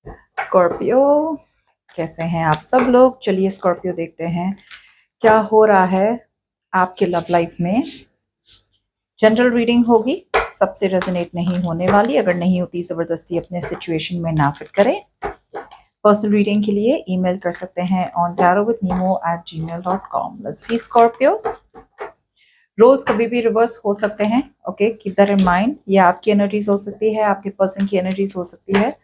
Scorpio, कैसे हैं आप सब लोग? चलिए स्कॉर्पियो देखते हैं क्या हो रहा है आपके लव लाइफ में। जनरल रीडिंग होगी, सबसे रेजोनेट नहीं होने वाली। अगर नहीं होती जबरदस्ती अपने सिचुएशन में ना फिट करें। पर्सनल रीडिंग के लिए ईमेल कर सकते हैं on tarotwithnemo@gmail.com। Let's see Scorpio, roles कभी भी रिवर्स हो सकते हैं। Okay, keep that in mind. ये आपकी एनर्जीज हो सकती है, आपके पर्सन की एनर्जीज हो सकती है।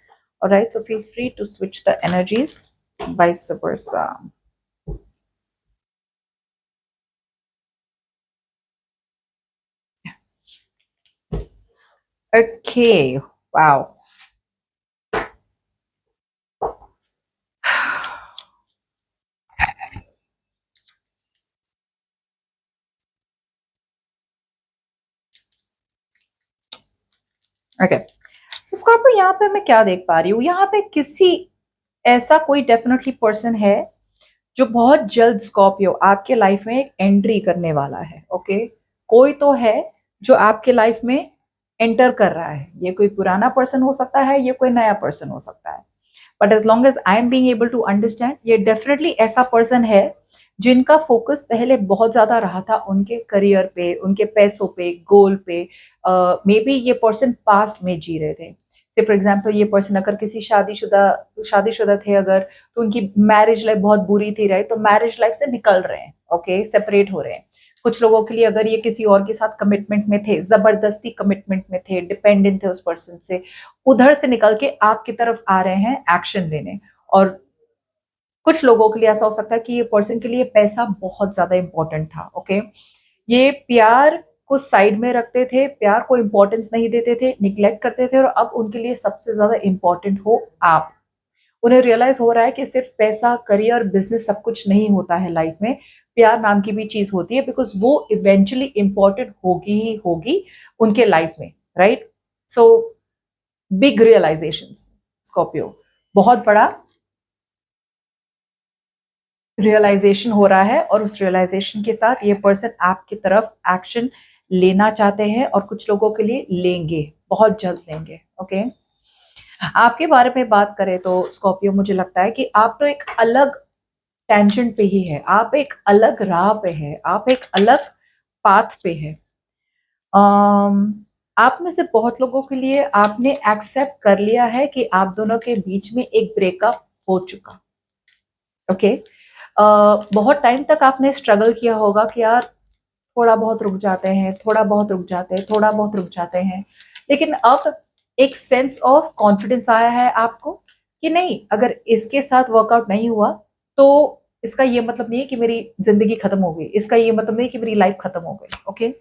Alright, so feel free to switch the energies vice versa. Okay, wow. Okay, so Scorpio, यहाँ पे मैं क्या देख पा रही हूँ, यहाँ पे किसी ऐसा कोई डेफिनेटली पर्सन है जो बहुत जल्द स्कॉर्पियो आपके लाइफ में एक एंट्री करने वाला है। ओके, कोई तो है जो आपके लाइफ में एंटर कर रहा है। ये कोई पुराना पर्सन हो सकता है, ये कोई नया पर्सन हो सकता है। But as long as I am being able to understand, ये डेफिनेटली ऐसा पर्सन है जिनका फोकस पहले बहुत ज्यादा रहा था उनके करियर पे, उनके पैसों पे, गोल पे। मे बी ये पर्सन पास्ट में जी रहे थे। से फॉर एग्जाम्पल, ये पर्सन अगर किसी शादीशुदा थे अगर, तो उनकी मैरिज लाइफ बहुत बुरी थी, राइट? तो मैरिज लाइफ से निकल रहे हैं, ओके, सेपरेट हो रहे हैं। कुछ लोगों के लिए अगर ये किसी और के साथ कमिटमेंट में थे, जबरदस्ती कमिटमेंट में थे, डिपेंडेंट थे उस पर्सन से, उधर से निकल के आपकी तरफ आ रहे हैं एक्शन लेने। और कुछ लोगों के लिए ऐसा हो सकता है कि ये पर्सन के लिए पैसा बहुत ज्यादा इंपॉर्टेंट था। ओके, ये प्यार को साइड में रखते थे, प्यार को इंपॉर्टेंस नहीं देते थे, निग्लेक्ट करते थे, और अब उनके लिए सबसे ज्यादा इंपॉर्टेंट हो आप। उन्हें रियलाइज हो रहा है कि सिर्फ पैसा, करियर, बिजनेस सब कुछ नहीं होता है लाइफ में। प्यार नाम की भी चीज होती है, बिकॉज वो इवेंचुअली इंपॉर्टेंट होगी ही होगी उनके लाइफ में, right? So big realisations Scorpio, बहुत बड़ा रियलाइजेशन हो रहा है, और उस रियलाइजेशन के साथ ये पर्सन आपकी तरफ एक्शन लेना चाहते हैं, और कुछ लोगों के लिए लेंगे, बहुत जल्द लेंगे। ओके, आपके बारे में बात करें तो स्कॉर्पियो, मुझे लगता है कि आप तो एक अलग टेंशन पे ही है, आप एक अलग राह पे है, आप एक अलग पाथ पे है। आप में से बहुत लोगों के लिए आपने एक्सेप्ट कर लिया है कि आप दोनों के बीच में एक ब्रेकअप हो चुका। ओके, बहुत टाइम तक आपने स्ट्रगल किया होगा कि यार थोड़ा बहुत रुक जाते हैं, थोड़ा बहुत रुक जाते हैं, थोड़ा बहुत रुक जाते हैं। लेकिन अब एक सेंस ऑफ कॉन्फिडेंस आया है आपको कि नहीं, अगर इसके साथ वर्कआउट नहीं हुआ तो इसका ये मतलब नहीं है कि मेरी जिंदगी खत्म हो गई, इसका ये मतलब नहीं है कि मेरी लाइफ खत्म हो गई। ओके,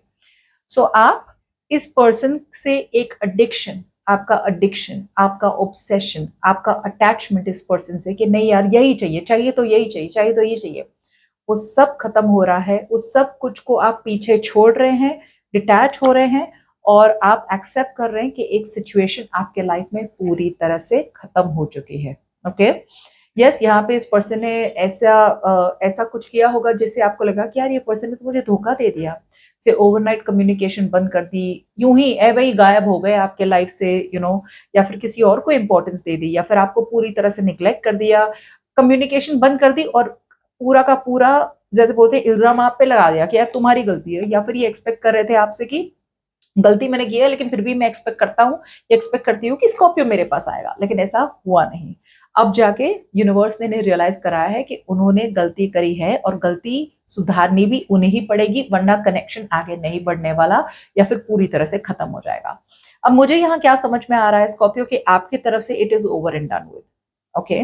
सो आप इस पर्सन से एक एडिक्शन, आपका ऑब्सेशन, आपका अटैचमेंट इस पर्सन से कि नहीं यार यही चाहिए, चाहिए तो यही चाहिए, चाहिए तो ये चाहिए, वो सब खत्म हो रहा है। उस सब कुछ को आप पीछे छोड़ रहे हैं, डिटैच हो रहे हैं, और आप एक्सेप्ट कर रहे हैं कि एक सिचुएशन आपके लाइफ में पूरी तरह से खत्म हो चुकी है। ओके, यस, यहाँ पे इस पर्सन ने ऐसा कुछ किया होगा जिससे आपको लगा कि यार ये पर्सन ने तो मुझे धोखा दे दिया, से ओवरनाइट कम्युनिकेशन बंद कर दी, यूं ही वही गायब हो गए आपके लाइफ से, या फिर किसी और को इंपॉर्टेंस दे दी, या फिर आपको पूरी तरह से निग्लेक्ट कर दिया, कम्युनिकेशन बंद कर दी, और पूरा का पूरा, जैसे बोलते हैं, इल्जाम आप पे लगा दिया कि यार तुम्हारी गलती है। या फिर ये एक्सपेक्ट कर रहे थे आपसे कि गलती मैंने की है, लेकिन फिर भी मैं एक्सपेक्ट करता हूँ, एक्सपेक्ट करती हूँ कि स्कॉर्पियो मेरे पास आएगा, लेकिन ऐसा हुआ नहीं। अब जाके यूनिवर्स ने इन्हें रियलाइज कराया है कि उन्होंने गलती करी है, और गलती सुधारनी भी उन्हें ही पड़ेगी, वरना कनेक्शन आगे नहीं बढ़ने वाला, या फिर पूरी तरह से खत्म हो जाएगा। अब मुझे यहाँ क्या समझ में आ रहा है स्कॉर्पियो, कि आपकी तरफ से it is over and done with. Okay,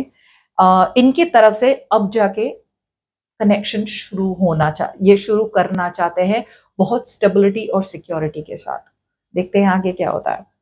इनकी तरफ से अब जाके कनेक्शन शुरू होना ये शुरू करना चाहते हैं, बहुत स्टेबिलिटी और सिक्योरिटी के साथ। देखते हैं आगे क्या होता है।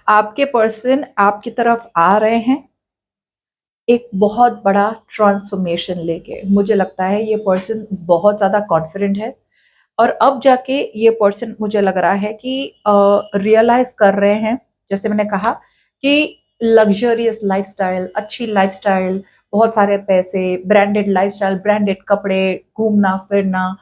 आपके पर्सन आपकी तरफ आ रहे हैं एक बहुत बड़ा ट्रांसफॉर्मेशन लेके। मुझे लगता है ये पर्सन बहुत ज्यादा कॉन्फिडेंट है, और अब जाके ये पर्सन मुझे लग रहा है कि रियलाइज कर रहे हैं, जैसे मैंने कहा कि लग्जरियस लाइफस्टाइल, अच्छी लाइफस्टाइल, बहुत सारे पैसे, ब्रांडेड लाइफस्टाइल, ब्रांडेड कपड़े, घूमना फिरना,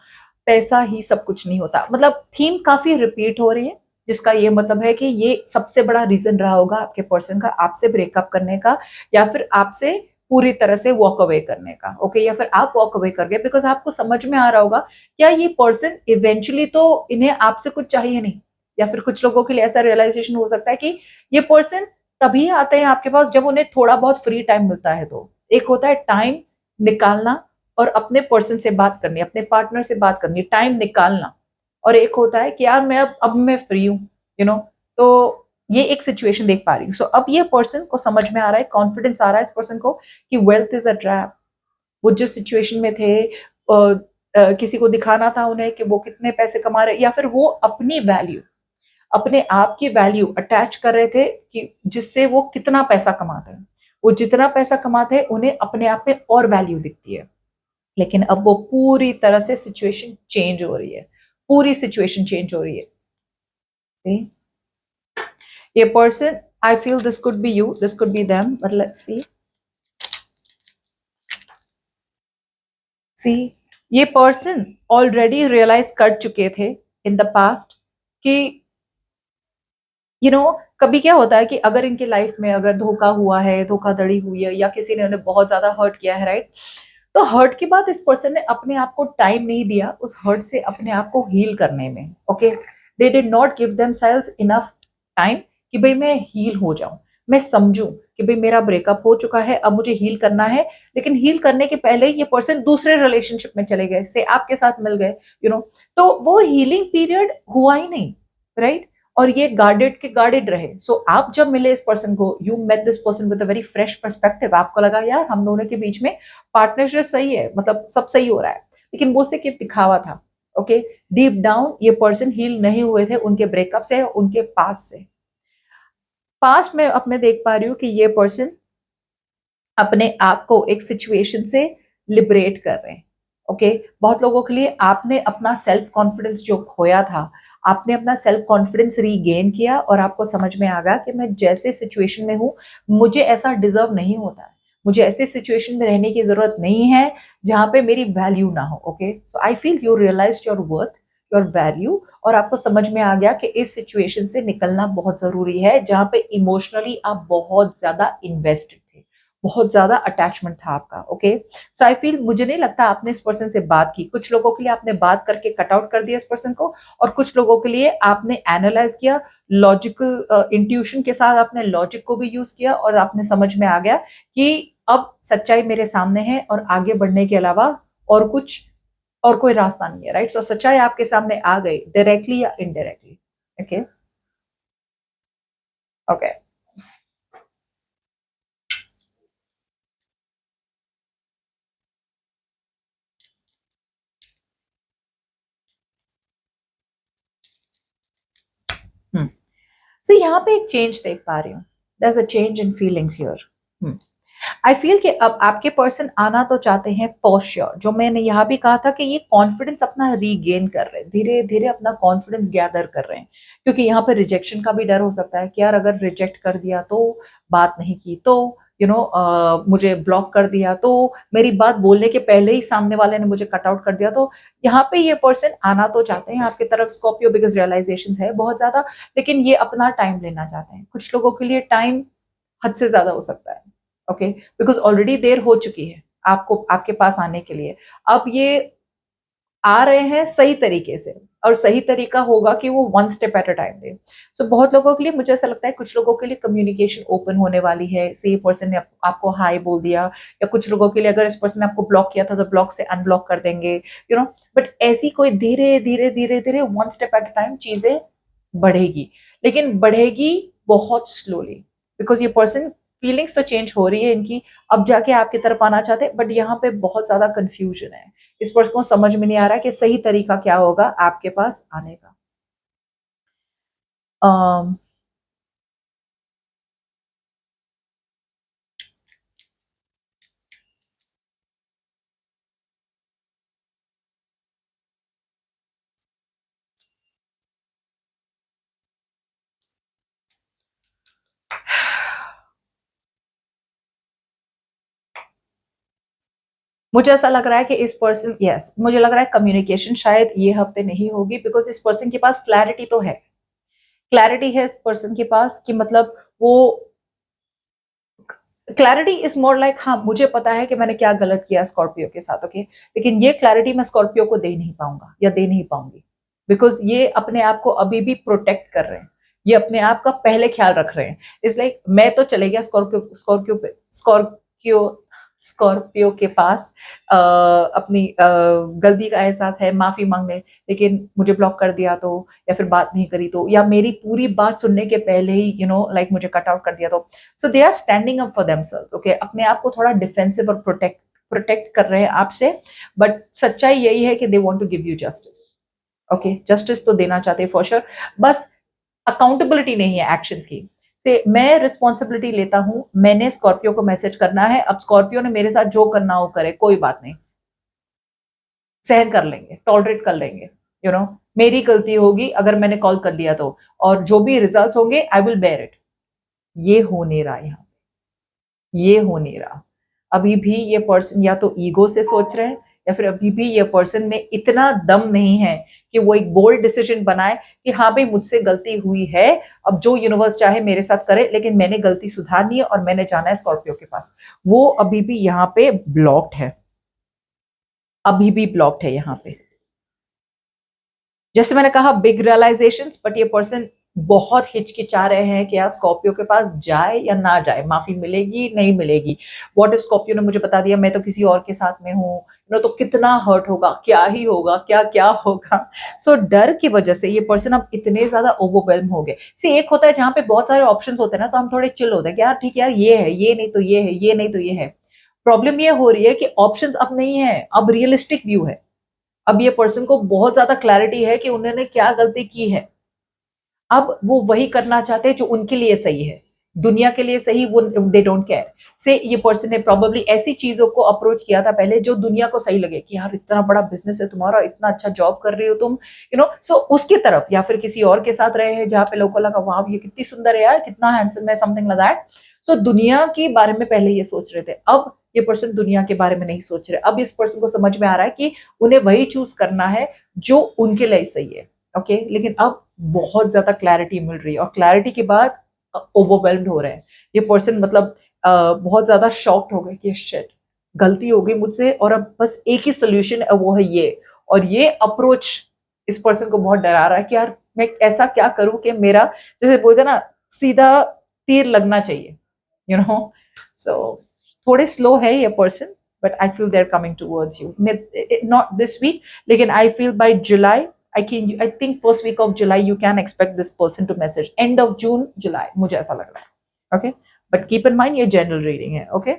पैसा ही सब कुछ नहीं होता। मतलब थीम काफी रिपीट हो रही है, जिसका ये मतलब है कि ये सबसे बड़ा रीजन रहा होगा आपके पर्सन का आपसे ब्रेकअप करने का, या फिर आपसे पूरी तरह से वॉक अवे करने का। ओके, या फिर आप वॉक अवे कर गए बिकॉज आपको समझ में आ रहा होगा क्या ये पर्सन इवेंचुअली तो इन्हें आपसे कुछ चाहिए नहीं। या फिर कुछ लोगों के लिए ऐसा रियलाइजेशन हो सकता है कि ये पर्सन तभी आते हैं आपके पास जब उन्हें थोड़ा बहुत फ्री टाइम मिलता है। तो एक होता है टाइम निकालना और अपने पर्सन से बात करनी, अपने पार्टनर से बात करनी, टाइम निकालना। और एक होता है कि यार मैं अब मैं फ्री हूँ, यू नो। तो ये एक सिचुएशन देख पा रही हूँ। सो अब ये पर्सन को समझ में आ रहा है, कॉन्फिडेंस आ रहा है इस पर्सन को कि वेल्थ इज अ ट्रैप। वो जिस सिचुएशन में थे, किसी को दिखाना था उन्हें कि वो कितने पैसे कमा रहे, या फिर वो अपनी वैल्यू, अपने आप की वैल्यू अटैच कर रहे थे कि जिससे वो कितना पैसा कमाते हैं। वो जितना पैसा कमाते हैं उन्हें अपने आप में और वैल्यू दिखती है। लेकिन अब वो पूरी तरह से सिचुएशन चेंज हो रही है, पूरी सिचुएशन चेंज हो रही है। See? ये person, I feel this could be you, this could be them, but let's see. See, ये पर्सन ऑलरेडी रियलाइज कर चुके थे इन द पास्ट कि कभी क्या होता है कि अगर इनकी लाइफ में अगर धोखा हुआ है, धोखाधड़ी हुई है, या किसी ने उन्हें बहुत ज्यादा हर्ट किया है, राइट, तो हर्ट के बाद इस पर्सन ने अपने आप को टाइम नहीं दिया उस हर्ट से अपने आप को हील करने में। Okay, they did not give themselves enough time कि भाई मैं हील हो जाऊं, मैं समझूं कि भाई मेरा ब्रेकअप हो चुका है, अब मुझे हील करना है। लेकिन हील करने के पहले ये पर्सन दूसरे रिलेशनशिप में चले गए, से आपके साथ मिल गए, तो वो हीलिंग पीरियड हुआ ही नहीं, राइट। और ये गार्डेड के गार्डेड रहे। सो आप जब मिले इस पर्सन को, you met this person with a very fresh perspective, आपको लगा यार हम दोनों के बीच में पार्टनरशिप सही है, मतलब सब सही हो रहा है। लेकिन वो सिर्फ दिखावा था। ओके, डीप डाउन ये पर्सन हील नहीं हुए थे उनके ब्रेकअप से, उनके पास से। पास्ट में अब मैं देख पा रही हूँ कि ये पर्सन अपने आप को एक सिचुएशन से लिबरेट कर रहे हैं। ओके, बहुत लोगों के लिए आपने अपना सेल्फ कॉन्फिडेंस जो खोया था, आपने अपना सेल्फ कॉन्फिडेंस रीगेन किया और आपको समझ में आ गया कि मैं जैसे सिचुएशन में हूं, मुझे ऐसा डिजर्व नहीं होता है, मुझे ऐसे सिचुएशन में रहने की जरूरत नहीं है जहां पे मेरी वैल्यू ना हो। Okay, so I feel you realize your worth, your value, और आपको समझ में आ गया कि इस सिचुएशन से निकलना बहुत जरूरी है जहां पे इमोशनली आप बहुत ज्यादा इन्वेस्टेड थे, बहुत ज्यादा अटैचमेंट था आपका। ओके, सो आई फील, मुझे नहीं लगता आपने इस पर्सन से बात की। कुछ लोगों के लिए आपने बात करके कट आउट कर दिया इस पर्सन को, और कुछ लोगों के लिए आपने एनालाइज किया, लॉजिकल इंट्यूशन के साथ आपने लॉजिक को भी यूज किया, और आपने समझ में आ गया कि अब सच्चाई मेरे सामने है और आगे बढ़ने के अलावा और कुछ, और कोई रास्ता नहीं है, राइट। सो सच्चाई आपके सामने आ गई, डायरेक्टली या indirectly. Okay, okay. Hmm, so यहाँ पे एक चेंज देख पा रही हूँ, there is a change in feelings here. I feel कि अब आपके पर्सन आना तो चाहते हैं फॉर श्योर। जो मैंने यहाँ भी कहा था कि ये कॉन्फिडेंस अपना रीगेन कर रहे हैं, धीरे धीरे अपना कॉन्फिडेंस गैदर कर रहे हैं। क्योंकि यहाँ पर रिजेक्शन का भी डर हो सकता है कि यार अगर रिजेक्ट कर दिया तो, बात नहीं की तो, मुझे ब्लॉक कर दिया तो, मेरी बात बोलने के पहले ही सामने वाले ने मुझे कट आउट कर दिया तो। यहाँ पे ये पर्सन आना तो चाहते हैं आपकी तरफ, स्कॉर्पियो, बिकॉज रियलाइजेशन है बहुत ज्यादा। लेकिन ये अपना टाइम लेना चाहते हैं। कुछ लोगों के लिए टाइम हद से ज्यादा हो सकता है। ओके, बिकॉज ऑलरेडी देर हो चुकी है आपको, आपके पास आने के लिए। अब ये आ रहे हैं सही तरीके से, और सही तरीका होगा कि वो one step at a time दे। सो बहुत लोगों के लिए मुझे ऐसा लगता है, कुछ लोगों के लिए कम्युनिकेशन ओपन होने वाली है, से पर्सन ने आपको हाई बोल दिया, या कुछ लोगों के लिए अगर इस पर्सन ने आपको ब्लॉक किया था तो ब्लॉक से अनब्लॉक कर देंगे, बट ऐसी कोई धीरे धीरे धीरे धीरे one step at a time चीजें बढ़ेगी। लेकिन बढ़ेगी बहुत स्लोली, बिकॉज ये पर्सन, फीलिंग्स तो चेंज हो रही है इनकी, अब जाके आपकी तरफ आना चाहते हैं, बट यहाँ पे बहुत ज्यादा कंफ्यूजन है। इस पर्सन को समझ में नहीं आ रहा कि सही तरीका क्या होगा आपके पास आने का। अम, मुझे ऐसा लग रहा है कि इस पर्सन, यस, मुझे लग रहा है कम्युनिकेशन शायद ये हफ्ते नहीं होगी, बिकॉज इस पर्सन के पास क्लैरिटी तो है, क्लैरिटी है इस पर्सन के पास कि मतलब वो क्लैरिटी इज मोर लाइक, हाँ मुझे पता है कि मैंने क्या गलत किया स्कॉर्पियो के साथ, ओके, लेकिन ये क्लैरिटी मैं स्कॉर्पियो को दे नहीं पाऊंगा या दे नहीं पाऊंगी, बिकॉज ये अपने आप को अभी भी प्रोटेक्ट कर रहे हैं, ये अपने आप का पहले ख्याल रख रहे हैं। इस लाइक मैं तो चले गया स्कॉर्पियो स्कॉर्पियो स्कॉर्पियो स्कॉर्पियो के पास अपनी गलती का एहसास है, माफी मांगने, लेकिन मुझे ब्लॉक कर दिया तो, या फिर बात नहीं करी तो, या मेरी पूरी बात सुनने के पहले ही लाइक मुझे कट आउट कर दिया तो, so they are standing up for themselves, okay, अपने आप को थोड़ा डिफेंसिव और प्रोटेक्ट कर रहे हैं आपसे, बट सच्चाई यही है कि they want to give you justice, okay, justice तो देना चाहते हैं फॉर श्योर, बस अकाउंटेबिलिटी नहीं है एक्शंस की, से मैं रिस्पॉन्सिबिलिटी लेता हूं, मैंने स्कॉर्पियो को मैसेज करना है, अब स्कॉर्पियो ने मेरे साथ जो करना हो करे, कोई बात नहीं, सहन कर लेंगे, टॉलरेट कर लेंगे, मेरी गलती होगी अगर मैंने कॉल कर लिया तो, और जो भी रिजल्ट्स होंगे आई विल बेयर इट। ये हो नहीं रहा यहाँ, ये हो नहीं रहा, अभी भी ये पर्सन या तो ईगो से सोच रहे हैं, या फिर अभी भी ये पर्सन में इतना दम नहीं है कि वो एक बोल्ड डिसीजन बनाए कि हाँ भाई मुझसे गलती हुई है, अब जो यूनिवर्स चाहे मेरे साथ करे, लेकिन मैंने गलती सुधारनी है और मैंने जाना है स्कॉर्पियो के पास। वो अभी भी यहाँ पे ब्लॉक्ड है, अभी भी ब्लॉक्ड है यहाँ पे। जैसे मैंने कहा बिग रियलाइजेशंस, बट ये पर्सन बहुत हिचकिचा रहे हैं कि यार स्कॉर्पियो के पास जाए या ना जाए, माफी मिलेगी नहीं मिलेगी, व्हाट इफ स्कॉर्पियो ने मुझे बता दिया मैं तो किसी और के साथ में हूँ, तो कितना हर्ट होगा, क्या ही होगा, क्या क्या होगा। सो डर की वजह से ये पर्सन अब इतने ज्यादा ओवरवेल्म हो गए। सी एक होता है जहां पे बहुत सारे ऑप्शन होते हैं ना, तो हम थोड़े चिल होते हैं कि यार ठीक है यार, ये है, ये नहीं तो ये है, ये नहीं तो ये है। प्रॉब्लम ये हो रही है कि ऑप्शंस अब नहीं है, अब रियलिस्टिक व्यू है, अब ये पर्सन को बहुत ज्यादा क्लैरिटी है कि उन्होंने क्या गलती की है, अब वो वही करना चाहते हैं जो उनके लिए सही है, दुनिया के लिए सही, वो दे डोंट केयर। से ये पर्सन ने प्रॉब्लली ऐसी चीजों को अप्रोच किया था पहले जो दुनिया को सही लगे, कि यार इतना बड़ा बिजनेस है तुम्हारा, इतना अच्छा जॉब कर रही हो तुम, सो उसकी तरफ, या फिर किसी और के साथ रहे हैं जहां पे लोगों को लगा वाह ये कितनी सुंदर है यार, कितना हैंडसम है, समथिंग लाइक दैट। सो दुनिया के बारे में पहले ये सोच रहे थे, अब ये पर्सन दुनिया के बारे में नहीं सोच रहे, अब इस पर्सन को समझ में आ रहा है कि उन्हें वही चूज करना है जो उनके लिए सही है, ओके। लेकिन अब बहुत ज्यादा क्लैरिटी मिल रही है, और क्लैरिटी के बाद ओवरवेल्म्ड हो रहे हैं ये पर्सन, मतलब बहुत ज्यादा शॉक्ड हो गए कि शिट, गलती हो गई मुझसे, और अब बस एक ही सोल्यूशन है, वो है ये, और ये अप्रोच इस पर्सन को बहुत डरा रहा है कि यार मैं ऐसा क्या करूं कि मेरा, जैसे बोलते ना, सीधा तीर लगना चाहिए, सो थोड़े स्लो है ये person, but I feel they are coming towards you, not this week, लेकिन I feel by July, I think first week of July you can expect this person to message. End of June, July, मुझे ऐसा लग रहा है, okay? But keep in mind ये general reading है, okay?